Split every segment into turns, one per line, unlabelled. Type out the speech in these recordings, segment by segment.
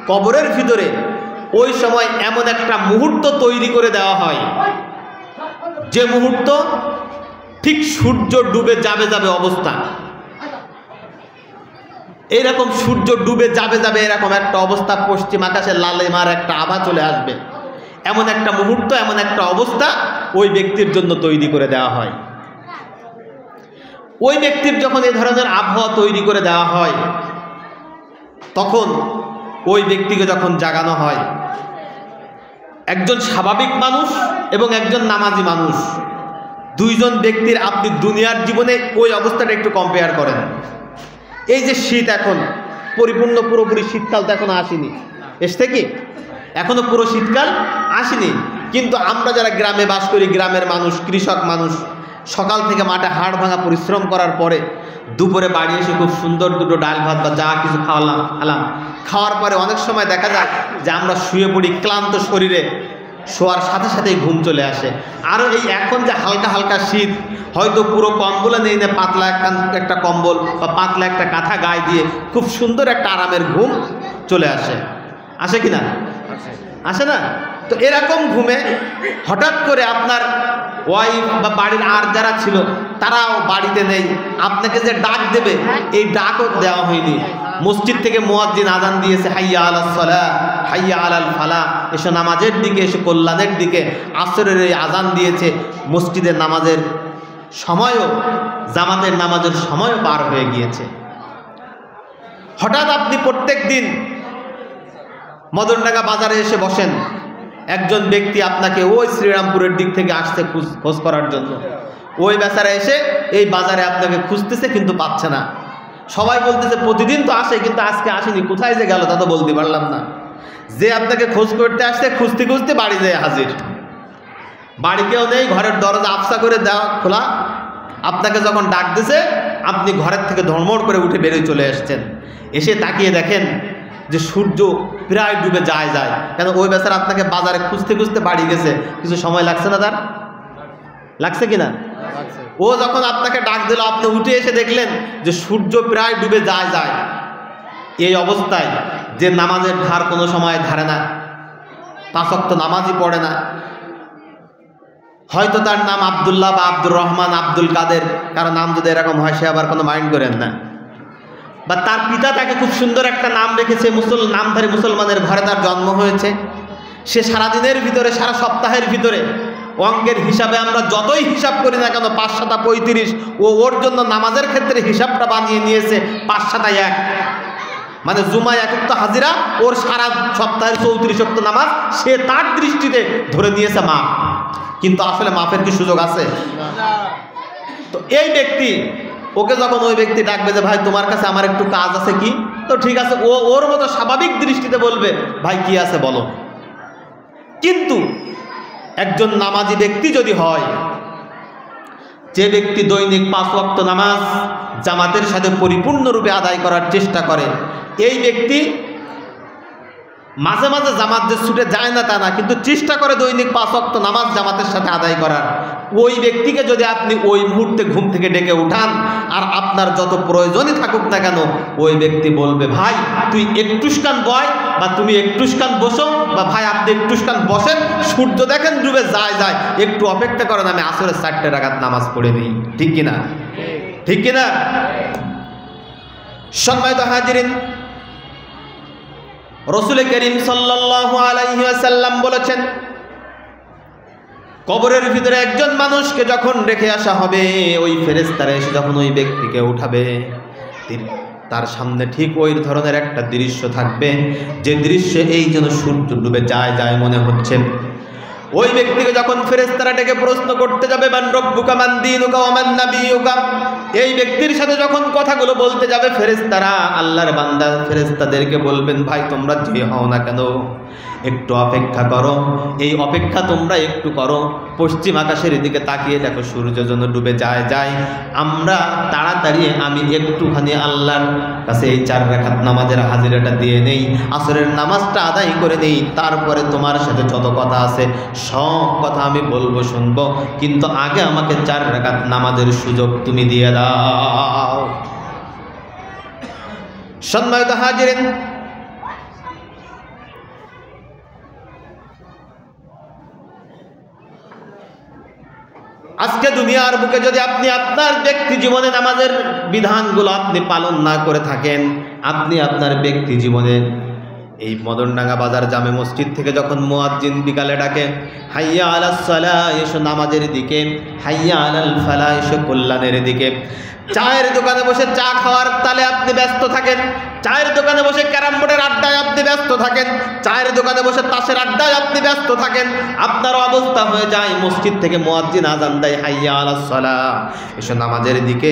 কবরের ভিতরে ওই সময় এমন একটা মুহূর্ত তৈরি করে দেওয়া হয়, যে মুহূর্ত ঠিক সূর্য ডুবে যাবে যাবে অবস্থা, এইরকম সূর্য ডুবে যাবে যাবে এরকম একটা অবস্থা, পশ্চিম আকাশে লালিমার একটা আভা চলে আসবে, এমন একটা মুহূর্ত, এমন একটা অবস্থা ওই ব্যক্তির জন্য তৈরি করে দেওয়া হয়। ওই ব্যক্তির যখন এই ধরনের আবহাওয়া তৈরি করে দেওয়া হয়, তখন ওই ব্যক্তিকে যখন জাগানো হয়, একজন স্বাভাবিক মানুষ এবং একজন নামাজি মানুষ, দুইজন ব্যক্তির আপনি দুনিয়ার জীবনে ওই অবস্থাটা একটু কম্পেয়ার করেন। এই যে শীত, এখন পরিপূর্ণ পুরোপুরি শীতকাল তো এখনো আসেনি, এসছে কি? এখনো পুরো শীতকাল আসেনি, কিন্তু আমরা যারা গ্রামে বাস করি, গ্রামের মানুষ, কৃষক মানুষ, সকাল থেকে মাঠে হাড় ভাঙা পরিশ্রম করার পরে দুপুরে বাড়ি এসে খুব সুন্দর দুটো ডাল ভাত বা যা কিছু খাওয়ালাম, খাওয়ার পরে অনেক সময় দেখা যায় যে আমরা শুয়ে পড়ি ক্লান্ত শরীরে, শোয়ার সাথে সাথেই ঘুম চলে আসে। আরও এই এখন যে হালকা হালকা শীত, হয়তো পুরো কম্বলে নেই না, পাতলা একটা কম্বল বা পাতলা একটা কাঁথা গায়ে দিয়ে খুব সুন্দর একটা আরামের ঘুম চলে আসে, আসে কি না? আসে না? তো এরকম ঘুমে হঠাৎ করে আপনার ওয়াইফ বা বাড়ির আর যারা ছিল তারাও বাড়িতে নেই, আপনাকে যে ডাক দেবে এই ডাকও দেওয়া হয়নি। মসজিদ থেকে মুয়াজ্জিন আযান দিয়েছে, হাইয়া আলাস সালাহ, হাইয়া আলাল ফালাহ, এসো নামাজের দিকে, এসো কল্যাণের দিকে। আসরের এই আযান দিয়েছে, মসজিদের নামাজের সময়ও, জামাতের নামাজের সময়ও পার হয়ে গিয়েছে। হঠাৎ আপনি প্রত্যেক দিন মদনডাঙ্গা বাজারে এসে বসেন, একজন ব্যক্তি আপনাকে ওই শ্রীরামপুরের দিক থেকে আসছে খোঁজ করার জন্য, ওই বেচারা এসে এই বাজারে আপনাকে খুঁজতেছে কিন্তু পাচ্ছে না। সবাই বলতেছে প্রতিদিন তো আসে কিন্তু আজকে আসেনি, কোথায় যে গেল তা তো বলতে পারলাম না। যে আপনাকে খোঁজ করতে আসছে, খুঁজতে খুঁজতে বাড়ি যেয়ে হাজির, বাড়ি কেউ নেই, ঘরের দরজা আফসা করে দেওয়া খোলা। আপনাকে যখন ডাক দিছে, আপনি ঘরের থেকে ধর্মড় করে উঠে বেরিয়ে চলে এসছেন। এসে তাকিয়ে দেখেন যে সূর্য প্রায় ডুবে যায়। কেন? ওই বেচারা আপনাকে বাজারে খুঁজতে খুঁজতে বাড়ি গেছে, কিছু সময় লাগছে না? তার লাগছে কিনা? ও যখন আপনাকে ডাক দিল, আপনি উঠে এসে দেখলেন যে সূর্য প্রায় ডুবে যায়। এই অবস্থায় যে নামাজের ধার কোনো সময় ধারে না, 5 ওয়াক্ত নামাজই পড়ে না, হয়তো তার নাম আব্দুল্লাহ বা আব্দুর রহমান, আব্দুল কাদের, কারো নাম যদি এরকম হয় সে আবার কোনো মাইন্ড করেন না, বা তার পিতা তাকে খুব সুন্দর একটা নাম রেখেছে, নামধারী মুসলমানের ঘরে তার জন্ম হয়েছে। সে সারাদিনের ভিতরে, সারা সপ্তাহের ভিতরে অঙ্কের হিসাবে আমরা যতই হিসাব করি না কেন, 5 7 35, ওর জন্য নামাজের ক্ষেত্রে হিসাবটা বানিয়ে নিয়েছে 5 7 1, মানে জুমায় 1 ওয়াক্ত হাজিরা, ওর সারা সপ্তাহের 34 ওয়াক্ত নামাজ সে তার দৃষ্টিতে ধরে নিয়েছে মাপ। কিন্তু আসলে মাপের কি সুযোগ আছে? তো এই ব্যক্তি, ওকে যখন ওই ব্যক্তি ডাকবে যে ভাই তোমার কাছে আমার একটু কাজ আছে, কি? তো ঠিক আছে, ও ওর মতো স্বাভাবিক দৃষ্টিতে বলবে ভাই কি আছে বলো। কিন্তু একজন নামাজি ব্যক্তি যদি হয়, যে ব্যক্তি দৈনিক 5 ওয়াক্ত নামাজ জামাতের সাথে পরিপূর্ণরূপে আদায় করার চেষ্টা করে, এই ব্যক্তি মাঝে মাঝে জামাত যে ছুটে যায় না তা না, কিন্তু চেষ্টা করে দৈনিক 5 ওয়াক্ত নামাজ জামাতের সাথে আদায় করার। ওই ব্যক্তিকে যদি আপনি ওই মুহূর্তে ঘুম থেকে ডেকে উঠান, আর আপনার যত প্রয়োজনই থাকুক না কেন, ওই ব্যক্তি বলবে ভাই তুই একটুখান বয়, বা তুমি একটুখান বসো, বা ভাই আপনি একটুখান বসেন, সূর্য দেখেন ডুবে যায়, একটু অপেক্ষা করেন, আমি আসরের 4 রাকাত নামাজ পড়ে নিই। ঠিক কিনা? ঠিক কিনা? সম্মানিত হাজিরিন, রাসূল করিম সাল্লাল্লাহু আলাইহি ওয়াসাল্লাম বলেছেন, কবরের ভিতরে একজন মানুষকে যখন রেখে আসা হবে, ওই ফেরেশতারা এসে যখন ওই ব্যক্তিকে উঠাবে, তার সামনে ঠিক ওই ধরনের একটা দৃশ্য থাকবে, যে দৃশ্যে এই যেন সূর্য ডুবে যায় মনে হচ্ছে। ওই ব্যক্তিকে যখন ফেরেশতারা ডেকে প্রশ্ন করতে যাবে, মান রব্বুকা মান দীনুকা ওয়া মান নাবিয়ুকা, এই ব্যক্তির সাথে যখন কথাগুলো বলতে যাবে ফেরেশতারা, আল্লাহর বান্দা ফেরেশতাদেরকে বলবেন ভাই তোমরা যে হও না কেন একটু অপেক্ষা করো, এই অপেক্ষা তোমরা একটু করো। পশ্চিম আকাশের দিকে তাকিয়ে দেখো সূর্য যেন ডুবে যায়, আমরা তাড়াতাড়ি আমি একটুখানি আল্লাহর কাছে এই 4 রাকাত নামাজের হাজিরাটা দিয়ে নেই, আসরের নামাজটা আদায় করে নেই, তারপরে তোমার সাথে যত কথা আছে সব কথা আমি বলবো, শুনবো, কিন্তু আগে আমাকে 4 রাকাত নামাজের সুযোগ তুমি দিয়ে দাও। সম্মানিত হাজিরিন, আজকে দুনিয়ার বুকে যদি আপনি আপনার ব্যক্তি জীবনে নামাজের বিধানগুলো আপনি পালন না করে থাকেন, আপনি আপনার ব্যক্তি জীবনে এই মদনডাঙ্গা বাজার জামে মসজিদ থেকে যখন মুয়াজ্জিন বিকালে ডাকে হাইয়া আলাস সালাহ, এসো নামাজের দিকে, হাইয়া আলাল ফালাহ, এসো কল্যাণের দিকে, চায়ের দোকানে বসে চা খাওয়ার তালে আপনি ব্যস্ত থাকেন, চায়ের দোকানে বসে ক্যারাম বোর্ডের আড্ডায় আপনি ব্যস্ত থাকেন, চায়ের দোকানে বসে তাসের আড্ডায় আপনি ব্যস্ত থাকেন, আপনার অবস্থা হয়ে যায় মসজিদ থেকে মুয়াজ্জিন আযান দেয় হাইয়া আলাস সালাহ, এসো নামাজের দিকে।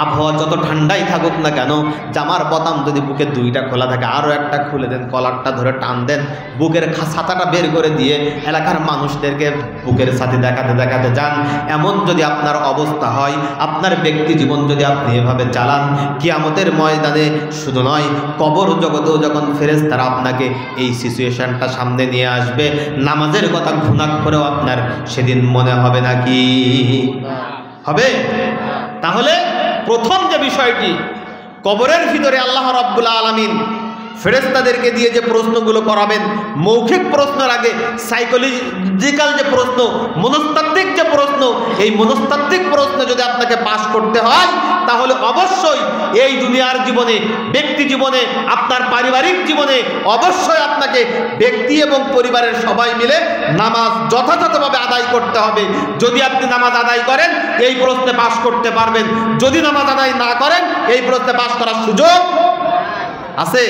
আবহাওয়া যত ঠান্ডাই থাকুক না কেন, জামার বোতাম যদি বুকের দুইটা খোলা থাকে আরও একটা খুলে দেন, কলারটা ধরে টান দেন, বুকের ছাতাটা বের করে দিয়ে এলাকার মানুষদেরকে বুকের সাথে দেখাতে দেখাতে যান। এমন যদি আপনার অবস্থা হয়, আপনার ব্যক্তি জীবন যদি আপনি এভাবে চালান, কিয়ামতের ময়দানে শুধু নয়, কবর জগতেও যখন ফেরেশতারা আপনাকে এই সিচুয়েশনটা সামনে নিয়ে আসবে, নামাজের কথা ঘুণাক করেও আপনার সেদিন মনে হবে নাকি? হবে। তাহলে প্রথম যে বিষয়টি, কবরের ভিতরে আল্লাহ রাব্বুল আলামিন ফেরেশতাদেরকে দিয়ে যে প্রশ্নগুলো করাবেন, মৌখিক প্রশ্নের আগে সাইকোলজিক্যাল যে প্রশ্ন, মনস্তাত্ত্বিক যে প্রশ্ন, এই মনস্তাত্ত্বিক প্রশ্ন যদি আপনাকে পাস করতে হয়, তাহলে অবশ্যই এই দুনিয়ার জীবনে, ব্যক্তি জীবনে, আপনার পারিবারিক জীবনে অবশ্যই আপনাকে ব্যক্তি এবং পরিবারের সবাই মিলে নামাজ যথাযথভাবে আদায় করতে হবে। যদি আপনি নামাজ আদায় করেন, এই প্রশ্নে পাস করতে পারবেন। যদি নামাজ আদায় না করেন, এই প্রশ্নে পাস করার সুযোগ আছে।